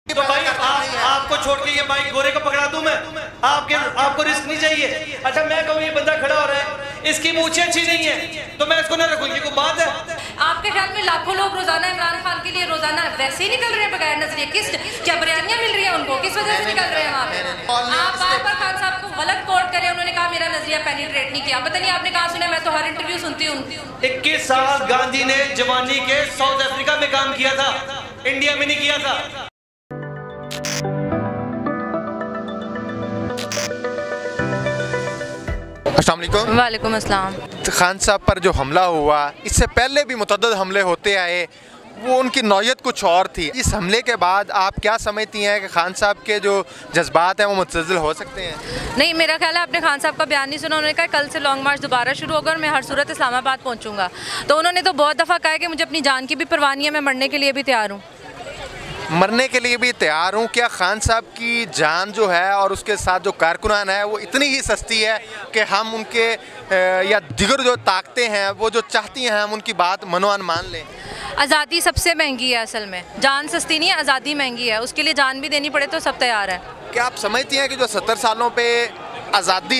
तो भाई आपको छोड़ के ये माइक गोरे को पकड़ा दूं मैं? आपको रिस्क नहीं चाहिए? अच्छा मैं कहूँ ये बंदा खड़ा हो रहा है, इसकी मूछें अच्छी नहीं है तो मैं इसको ना रखूँ, ये कोई बात है? आपके ख्याल में लाखों लोग रोजाना इमरान खान के लिए रोजाना वैसे ही निकल रहे हैं बगैर नजरिए? किस क्या बिरयानियां मिल रही है उनको, किस वजह से निकल रहे हैं वहाँ पे? आप बार बार खान साहब को गलत कोट करें, उन्होंने कहा मेरा नजरिया पेनिट्रेट नहीं किया। पता नहीं आपने कहा सुना, मैं तो हर इंटरव्यू सुनती हूँ। 21 साल गांधी ने जवानी के साउथ अफ्रीका में काम किया था, इंडिया में नहीं किया था। अस्सलाम वालेकुम। वालेकुम अस्सलाम। खान साहब पर जो हमला हुआ, इससे पहले भी मुतअद्दिद हमले होते आए, वो उनकी नौयत कुछ और थी। इस हमले के बाद आप क्या समझती हैं कि खान साहब के जो जज्बात हैं वो मुतज़िल हो सकते हैं? नहीं, मेरा ख्याल है आपने खान साहब का बयान नहीं सुना। उन्होंने कहा कल से लॉन्ग मार्च दोबारा शुरू होगा और मैं हर सूरत इस्लामाबाद पहुंचूंगा। तो उन्होंने तो बहुत दफ़ा कहा है कि मुझे अपनी जान की भी परवाह नहीं है, मैं मरने के लिए भी तैयार हूँ। मरने के लिए भी तैयार हूँ। क्या खान साहब की जान जो है और उसके साथ जो कारकुनान है वो इतनी ही सस्ती है कि हम उनके या दिगर जो ताकतें हैं वो जो चाहती हैं हम उनकी बात मनोअन मान लें? आज़ादी सबसे महंगी है, असल में जान सस्ती नहीं है, आज़ादी महंगी है। उसके लिए जान भी देनी पड़े तो सब तैयार है। क्या आप समझती हैं कि जो 70 सालों पे आज़ादी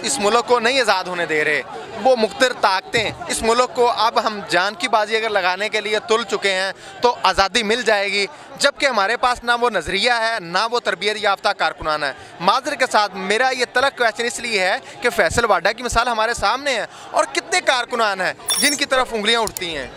इस मुल्क को नहीं आज़ाद होने दे रहे, वो मुख्तलिफ ताकतें इस मुल्क को अब हम जान की बाजी अगर लगाने के लिए तुल चुके हैं तो आज़ादी मिल जाएगी, जबकि हमारे पास ना वो नज़रिया है ना वो तरबियत याफ्ता कारकुनान है? माज़र के साथ मेरा ये तलक क्वेश्चन इसलिए है कि फैसल वाडा की मिसाल हमारे सामने है और कितने कारकुनान हैं जिनकी तरफ उंगलियाँ उठती हैं।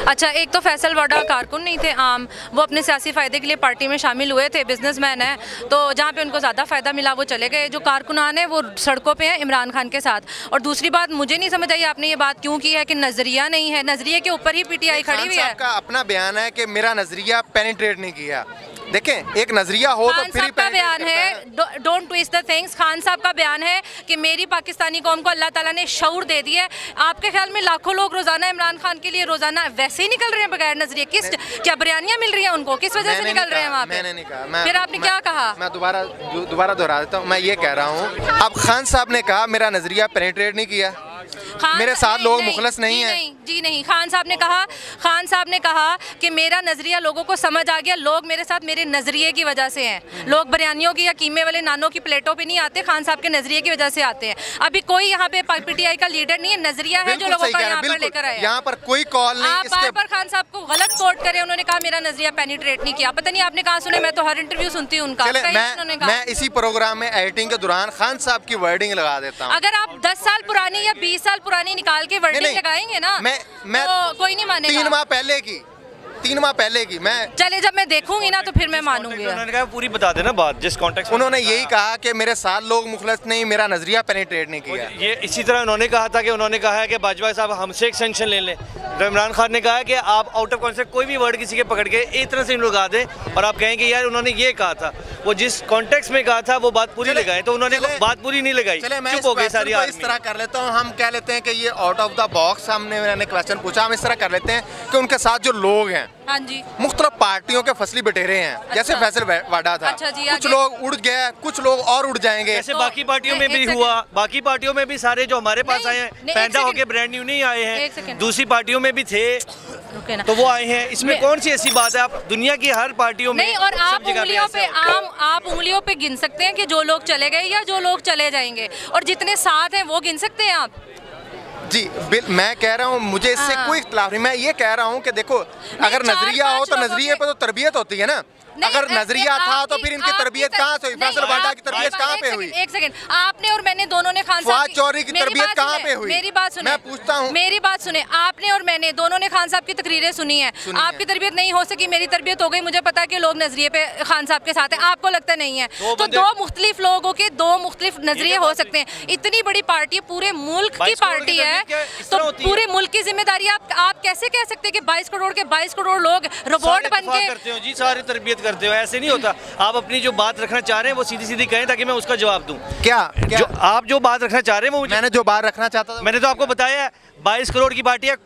अच्छा, एक तो फैसल वाडा कारकुन नहीं थे आम, वो अपने सियासी फ़ायदे के लिए पार्टी में शामिल हुए थे, बिजनेसमैन है, तो जहाँ पे उनको ज़्यादा फ़ायदा मिला वो चले गए। जो कारकुनान है वो सड़कों पे हैं इमरान खान के साथ। और दूसरी बात मुझे नहीं समझ आई आपने ये बात क्यों की है कि नज़रिया नहीं है, नज़रिए के ऊपर ही पीटीआई खड़ी हुई है। का अपना बयान है कि मेरा नज़रिया पेनिट्रेट नहीं किया। देखें, एक नजरिया हो तो फिर का बयान है, don't twist the things. Khan साहब का बयान है कि मेरी पाकिस्तानी कौम को अल्लाह ताला ने शऊर दे दिया है। आपके ख्याल में लाखों लोग रोजाना इमरान खान के लिए रोजाना वैसे ही निकल रहे हैं बगैर नजरिए? किस क्या बिरयानियां मिल रही हैं उनको, किस वजह से निकल रहे हैं वहाँ पे? मैंने नहीं कहा। फिर आपने क्या कहा? मैं दोबारा दोहरा देता हूँ। मैं ये कह रहा हूँ, अब खान साहब ने कहा मेरा नजरिया पेनिट्रेट नहीं किया, मेरे साथ लोग मुखलस नहीं है। जी नहीं, खान साहब ने कहा कि मेरा नजरिया लोगों को समझ आ गया, लोग मेरे साथ मेरे नजरिए की वजह से हैं। लोग बिरयानियों की या कीमे वाले नानों की प्लेटों पे नहीं आते, खान साहब के नजरिए की वजह से आते हैं। अभी कोई यहाँ पे पीटीआई का लीडर नहीं है, नजरिया है जो लोगों का यहाँ पर लेकर आया। यहाँ पर कोई कॉल नहीं। आप बार बार खान साहब को गलत कोट करें, उन्होंने कहा मेरा नजरिया पेनिट्रेट नहीं किया। पता नहीं आपने कहा सुने, मैं तो हर इंटरव्यू सुनती हूँ उनका। मैं इसी प्रोग्राम में एडिटिंग के दौरान खान साहब की वर्डिंग लगा देता हूँ। अगर आप 10 साल पुरानी या 20 साल पुरानी निकाल के वर्डिंग लगाएंगे ना मैं तो कोई नहीं मानेगा। 3 माह पहले की मैं चले, जब मैं देखूंगी ना तो फिर मैं मानूंगी। उन्होंने कहा पूरी बता देना बात जिस कॉन्टेक्स्ट। उन्होंने यही कहा कि मेरे साथ लोग मुखलस नहीं, मेरा नजरिया पेनिट्रेट नहीं किया। ये इसी तरह उन्होंने कहा था कि उन्होंने कहा है कि बाजवा साहब हमसे एक सेंक्शन ले लें, तो इमरान खान ने कहा है कि आप आउट ऑफ कॉन्टेक्स्ट कोई भी वर्ड किसी के पकड़ के एक तरह से लगा दें और आप कहें कि यार उन्होंने ये कहा था, वो जिस कॉन्टेक्स्ट में कहा था वो बात पूरी लगाए, तो उन्होंने बात पूरी नहीं लगाई, चुप हो गए सारी। इस तरह कर लेता हूँ, हम कह लेते हैं कि ये आउट ऑफ द बॉक्स मैंने क्वेश्चन पूछा, हम इस तरह कर लेते हैं कि उनके साथ जो लोग हैं, हाँ जी, मुख्तलिफ पार्टियों के फसली बटेरे हैं। अच्छा। जैसे फैसल वाडा था। अच्छा जी, कुछ लोग उड़ गए, कुछ लोग और उड़ जाएंगे। जैसे बाकी पार्टियों में भी हुआ, बाकी पार्टियों में भी सारे जो हमारे पास आए हैं पैदा होके ब्रांड न्यू नहीं आए हैं, दूसरी पार्टियों में भी थे तो वो आए हैं। इसमें कौन सी ऐसी बात है? आप दुनिया की हर पार्टियों में नहीं, और आप उंगलियों पे गिन सकते हैं कि जो लोग चले गए या जो लोग चले जाएंगे, और जितने साथ हैं वो गिन सकते हैं आप? जी मैं कह रहा हूँ, मुझे इससे कोई इख्तिलाफ नहीं। मैं ये कह रहा हूँ कि देखो, अगर नजरिया हो तो नजरिए पे तो तरबियत होती है ना। अगर नजरिया था तो फिर इनकी तरबियत कहाँ से हुई? फैसल वाडा की तरबियत कहाँ पे हुई? एक सेकंड, आपने और मैंने दोनों ने खान साहब फवाद चौधरी की तरबियत कहाँ पे हुई? मेरी बात सुने, मैं पूछता हूँ, मेरी बात सुने। आपने और मैंने दोनों ने खान साहब की तकरीरें सुनी है। आपकी तरबियत नहीं हो सकी, मेरी तरबियत हो गई। मुझे पता है कि लोग नजरिए पे खान साहब के साथ हैं, आपको लगता नहीं है। तो दो मुख्तलिफ लोगों के दो मुख्तलिफ नजरिए हो सकते हैं। इतनी बड़ी पार्टी, पूरे मुल्क की पार्टी है, तो पूरे मुल्क की जिम्मेदारी आप कैसे कह सकते हैं कि 22 करोड़ के 22 करोड़ लोग रोबोट बन के करते हो? जी सारी तरबियत करते हो, ऐसे नहीं होता। आप अपनी जो बात रखना चाह रहे हैं वो सीधी सीधी कहें ताकि मैं उसका जवाब दूं। क्या जो आप जो बात रखना चाह रहे हैं वो मैंने जो बात रखना चाहता था मैंने तो आपको बताया है। 22 करोड़ की पार्टी है,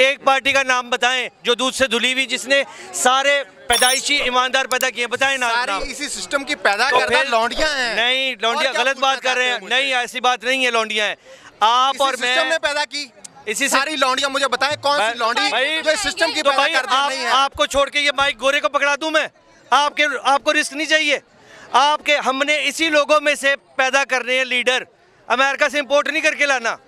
एक पार्टी का नाम बताएं जो दूध से धुली हुई, जिसने सारे पैदाइशी ईमानदार पैदा किए, बताएं ना। सारी इसी सिस्टम की पैदा करना लौंडियां हैं। नहीं, लौंडियां गलत बात कर रहे हैं। नहीं, ऐसी बात नहीं है, लौंडियां हैं आप और मैं। सिस्टम ने पैदा की इसी सारी लौंडियां। मुझे बताएं कौन सी लौंडी जो इस सिस्टम की पैदा कर रही है? आपको छोड़ के ये माइक गोरे को पकड़ा दूं मैं? आपको रिस्क नहीं चाहिए? हमने इसी लोगों में से पैदा करने हैं लीडर, अमेरिका से इंपोर्ट नहीं करके लाना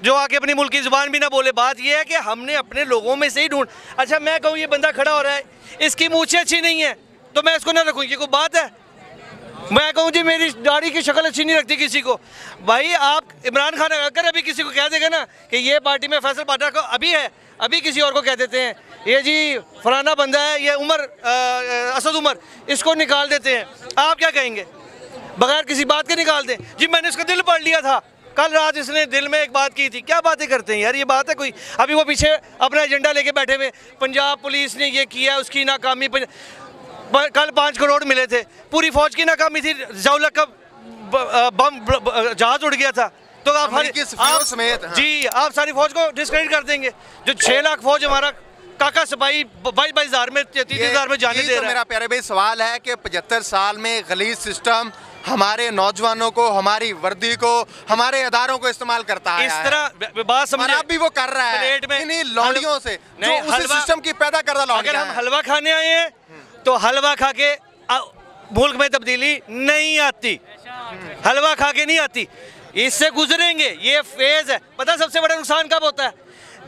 जो आके अपनी मुल्क की जुबान भी ना बोले। बात ये है कि हमने अपने लोगों में से ही ढूंढ। अच्छा मैं कहूँ ये बंदा खड़ा हो रहा है, इसकी मूछें अच्छी नहीं है तो मैं इसको ना रखूँ, ये कोई बात है? मैं कहूँ जी मेरी दाढ़ी की शक्ल अच्छी नहीं लगती किसी को, भाई आप इमरान खान अगर अभी किसी को कह देगा ना कि ये पार्टी में फैसल पार्टी को अभी है, अभी किसी और को कह देते हैं ये जी फलाना बंदा है, ये असद उमर, इसको निकाल देते हैं, आप क्या कहेंगे? बगैर किसी बात के निकाल दें? जी मैंने इसका दिल पढ़ लिया था, कल रात इसने दिल में एक बात की थी। क्या बातें करते हैं यार, ये बात है कोई? अभी वो पीछे अपना एजेंडा लेके बैठे हुए, पंजाब पुलिस ने ये किया, उसकी नाकामी, कल 5 करोड़ मिले थे, पूरी फौज की नाकामी थी, जौलक का जहाज उड़ गया था, तो आप समेत जी आप सारी फौज को डिस्क्रेडिट कर देंगे। जो 6 लाख फौज हमारा काका सिपाही 22 हज़ार में 33 हज़ार में जाने दे रहा है। मेरा प्यारे भाई सवाल है कि 75 साल में गलीज सिस्टम हमारे नौजवानों को, हमारी वर्दी को, हमारे अदारों को इस्तेमाल करता है। इस तरह बात समझे, अब भी वो कर रहा है इन्हीं लौंडियों से जो उसी सिस्टम की पैदा करता लौंडियां। अगर हम हलवा खाने आए हैं तो हलवा खा के मुल्क में तब्दीली नहीं आती, हलवा खा के नहीं आती, इससे गुजरेंगे, ये फेज है। पता सबसे बड़ा नुकसान कब होता है?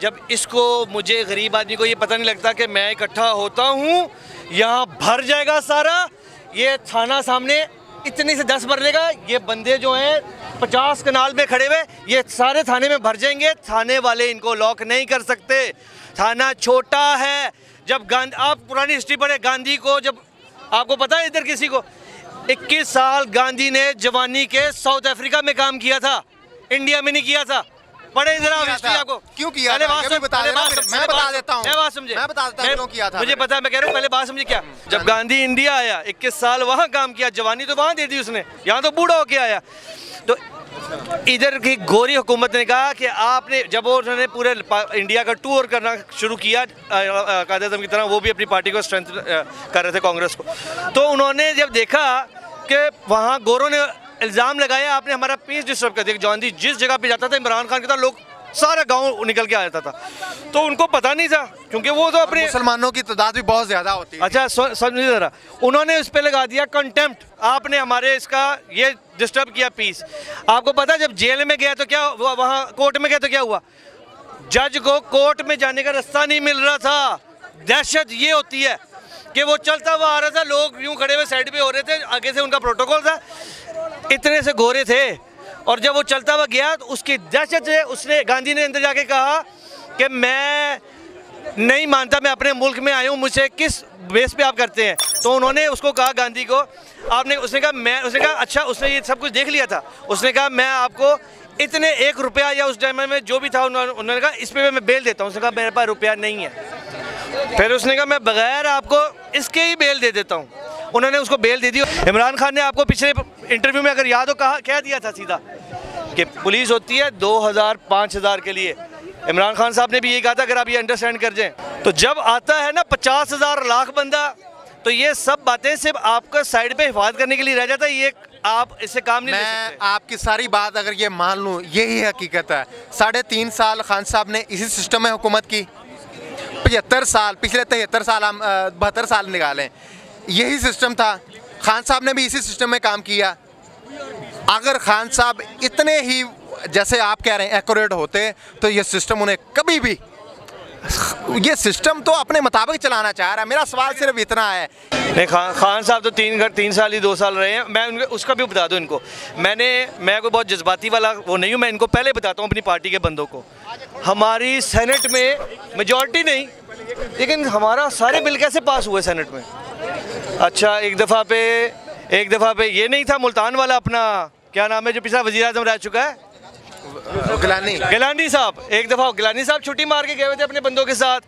जब इसको, मुझे गरीब आदमी को ये पता नहीं लगता कि मैं इकट्ठा होता हूँ, यहाँ भर जाएगा सारा, ये थाना सामने इतने से 10 मरने का, ये बंदे जो हैं 50 कनाल में खड़े हुए, ये सारे थाने में भर जाएंगे, थाने वाले इनको लॉक नहीं कर सकते, थाना छोटा है। जब आप पुरानी हिस्ट्री पढ़े, गांधी को, जब आपको पता है इधर किसी को 21 साल गांधी ने जवानी के साउथ अफ्रीका में काम किया था, इंडिया में नहीं किया था। पढ़े जरा हिस्ट्री आपको क्यों किया था? मैं बता देता हूँ, मैं बात समझे, मैं बताता हूँ क्यों किया था। मुझे पता है, मैं कह रहा हूँ पहले बात समझे क्या। जब गांधी इंडिया आया 21 साल वहाँ काम किया, जवानी तो वहाँ दे दी उसने, यहाँ तो बूढ़ा होके आया। तो इधर की गोरी हुकूमत ने कहा कि आपने, जब उन्होंने पूरे इंडिया का टूर करना शुरू किया कायदे आज़म की तरह, वो भी अपनी पार्टी को स्ट्रेंथ कर रहे थे कांग्रेस को, तो उन्होंने जब देखा कि वहाँ गोरों ने इल्ज़ाम लगाया आपने हमारा पीस डिस्टर्ब कर दिया। गांधी जिस जगह पे जाता था इमरान खान के साथ लोग सारा गांव निकल के आ जाता था, तो उनको पता नहीं था क्योंकि वो तो अपने मुसलमानों की तादाद भी बहुत ज़्यादा होती है। अच्छा समझिए ज़रा, उन्होंने इस पे लगा दिया कंटेम्प्ट, आपने हमारे इसका ये डिस्टर्ब किया पीस। आपको पता जब जेल में गया तो क्या, वहाँ कोर्ट में गया तो क्या हुआ, जज को कोर्ट में जाने का रास्ता नहीं मिल रहा था। दहशत ये होती है कि वो चलता हुआ आ रहा था, लोग यूँ खड़े हुए साइड पे हो रहे थे, आगे से उनका प्रोटोकॉल था, इतने से गोरे थे, और जब वो चलता हुआ गया तो उसकी दहशत से उसने, गांधी ने अंदर जाके कहा कि मैं नहीं मानता, मैं अपने मुल्क में आया हूँ, मुझे किस बेस पे आप करते हैं। तो उन्होंने उसको कहा, गांधी को, उसने कहा अच्छा, उसने ये सब कुछ देख लिया था, उसने कहा मैं आपको इतने 1 रुपया या उस टाइम में जो भी था, उन्होंने कहा इस पे मैं बेल देता हूँ। उसने कहा मेरे पास रुपया नहीं है। फिर उसने कहा मैं बगैर आपको इसके ही बेल दे देता हूँ। उन्होंने उसको बेल दे दी। इमरान खान ने आपको पिछले इंटरव्यू में अगर याद हो कह दिया था सीधा कि पुलिस होती है 2000-5000 के लिए। इमरान खान साहब ने भी यही कहा था, अगर आप ये अंडरस्टैंड कर जाएं। तो जब आता है ना 50,000 लाख बंदा, तो ये सब बातें सिर्फ आपका साइड पे हिफाजत करने के लिए रह जाता है, ये आप इससे काम नहीं ले सकते। मैं आपकी सारी बात अगर ये मान लूँ, यही हकीकत है। 3.5 साल खान साहब ने इसी सिस्टम में हुकूमत की, 75 साल, पिछले 73 साल, हम 72 साल निकालें, यही सिस्टम था। खान साहब ने भी इसी सिस्टम में काम किया। अगर खान साहब इतने ही, जैसे आप कह रहे हैं, एक्यूरेट होते, तो ये सिस्टम उन्हें कभी भी, ये सिस्टम तो अपने मुताबिक चलाना चाह रहा है। मेरा सवाल सिर्फ इतना है। नहीं, खान साहब तो 3 साल ही 2 साल रहे हैं। मैं उनके उसका भी बता दूं इनको, मैं कोई बहुत जज्बाती वाला वो नहीं हूँ। मैं इनको पहले बताता हूँ अपनी पार्टी के बंदों को, हमारी सेनेट में मेजॉरिटी नहीं, लेकिन हमारा सारे बिल कैसे पास हुए सेनेट में। अच्छा, एक दफ़ा पे ये नहीं था मुल्तान वाला, अपना क्या नाम है जो पिछला वज़ीर आज़म रह चुका है, गिलानी साहब। एक दफ़ा गिलानी साहब छुट्टी मार के गए हुए थे अपने बंदों के साथ।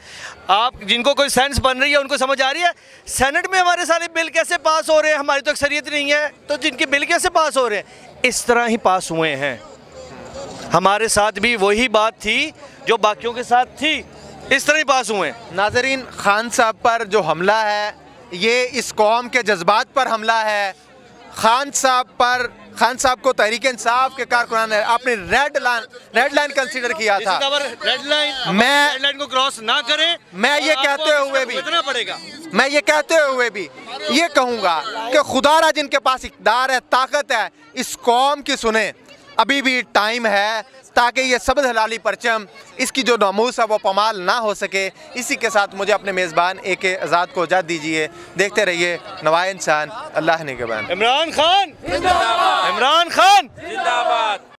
आप जिनको कोई सेंस बन रही है उनको समझ आ रही है सेनेट में हमारे सारे बिल कैसे पास हो रहे हैं। हमारी तो अक्सरियत नहीं है, तो जिनके बिल कैसे पास हो रहे हैं, इस तरह ही पास हुए हैं। हमारे साथ भी वही बात थी जो बाकियों के साथ थी, इस तरह ही पास हुए हैं। नाज़रीन, खान साहब पर जो हमला है, ये इस कौम के जज्बात पर हमला है। खान साहब को तहरीक इंसाफ के कारकुनान ने आपने रेड लाइन कंसीडर किया था। रेड लाइन को क्रॉस ना करें। मैं ये कहते हुए भी पड़ेगा, मैं ये कहते हुए भी ये कहूँगा कि खुदारा जिनके पास इक़्तिदार है, ताकत है, इस कौम की सुने। अभी भी टाइम है ताकि ये सबद हलाली परचम, इसकी जो नामूस है वो पमाल ना हो सके। इसी के साथ मुझे अपने मेज़बान AK आज़ाद को इजाज़त दीजिए। देखते रहिए नवाए इंसान, अल्लाह निगहबान। इमरान खान जिंदाबाद।